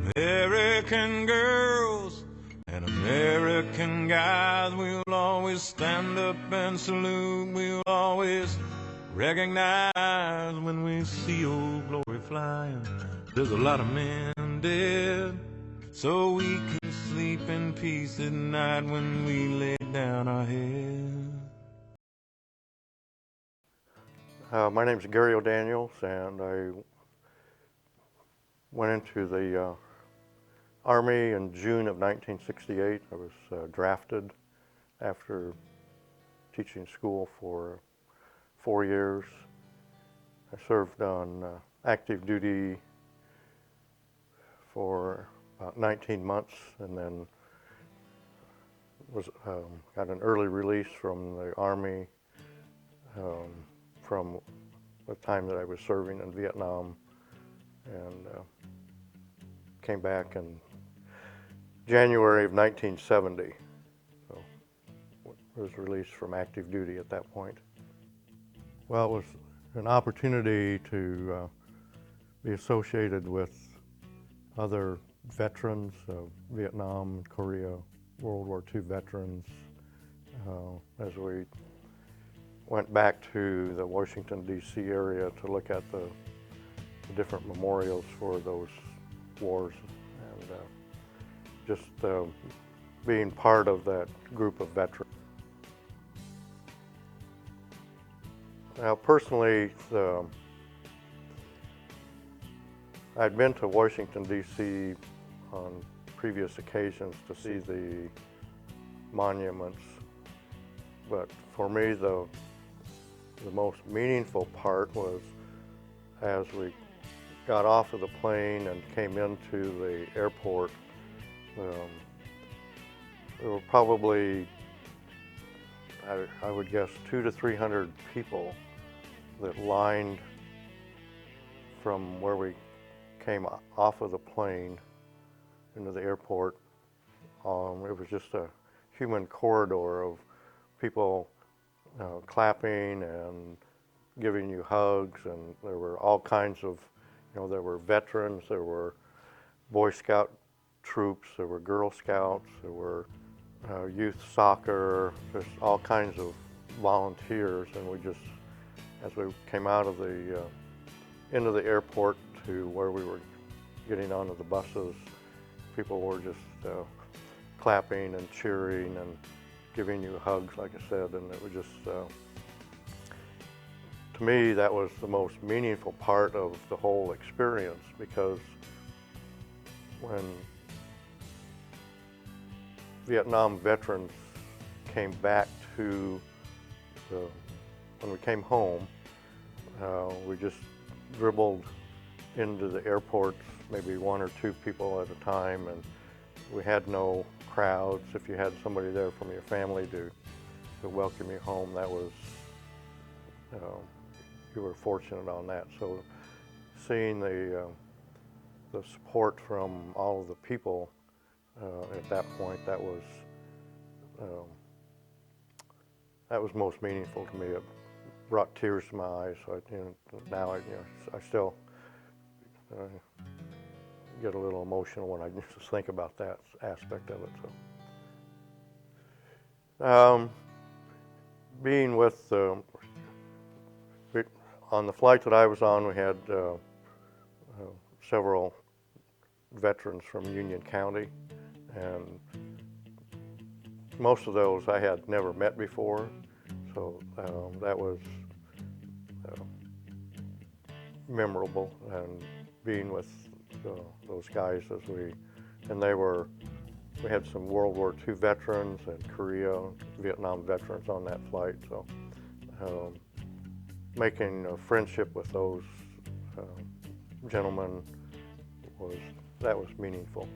American girls and American guys, we'll always stand up and salute. We'll always recognize when we see old glory flying. There's a lot of men dead, so we can sleep in peace at night when we lay down our head. My name's Gary O'Daniels, and I went into the Army in June of 1968. I was drafted after teaching school for 4 years. I served on active duty for about 19 months, and then got an early release from the Army from the time that I was serving in Vietnam, and came back in January of 1970. So was released from active duty at that point. Well, it was an opportunity to be associated with other veterans of Vietnam, Korea, World War II veterans, as we went back to the Washington, D.C. area to look at the different memorials for those wars, and just being part of that group of veterans. Now, personally, I'd been to Washington, D.C. on previous occasions to see the monuments, but for me, the most meaningful part was as we got off of the plane and came into the airport. There were probably, I would guess, 200 to 300 people that lined from where we came off of the plane into the airport. It was just a human corridor of people clapping and giving you hugs, and there were all kinds of, there were veterans, there were Boy Scout troops, there were Girl Scouts, there were youth soccer, just all kinds of volunteers, and we just, as we came out of the into the airport to where we were getting onto the buses, people were just clapping and cheering and giving you hugs, like I said, and it was just, to me, that was the most meaningful part of the whole experience, because when Vietnam veterans came back to when we came home, we just dribbled into the airports, maybe 1 or 2 people at a time, and we had no crowds. If you had somebody there from your family to welcome you home, that was, you were fortunate on that. So seeing the support from all of the people at that point, that was most meaningful to me. It brought tears to my eyes. So now I still get a little emotional when I just think about that aspect of it. So, being with on the flight that I was on, we had several veterans from Union County, and most of those I had never met before. So that was memorable, and being with those guys we had some World War II veterans and Korea, Vietnam veterans on that flight. So making a friendship with those gentlemen was meaningful.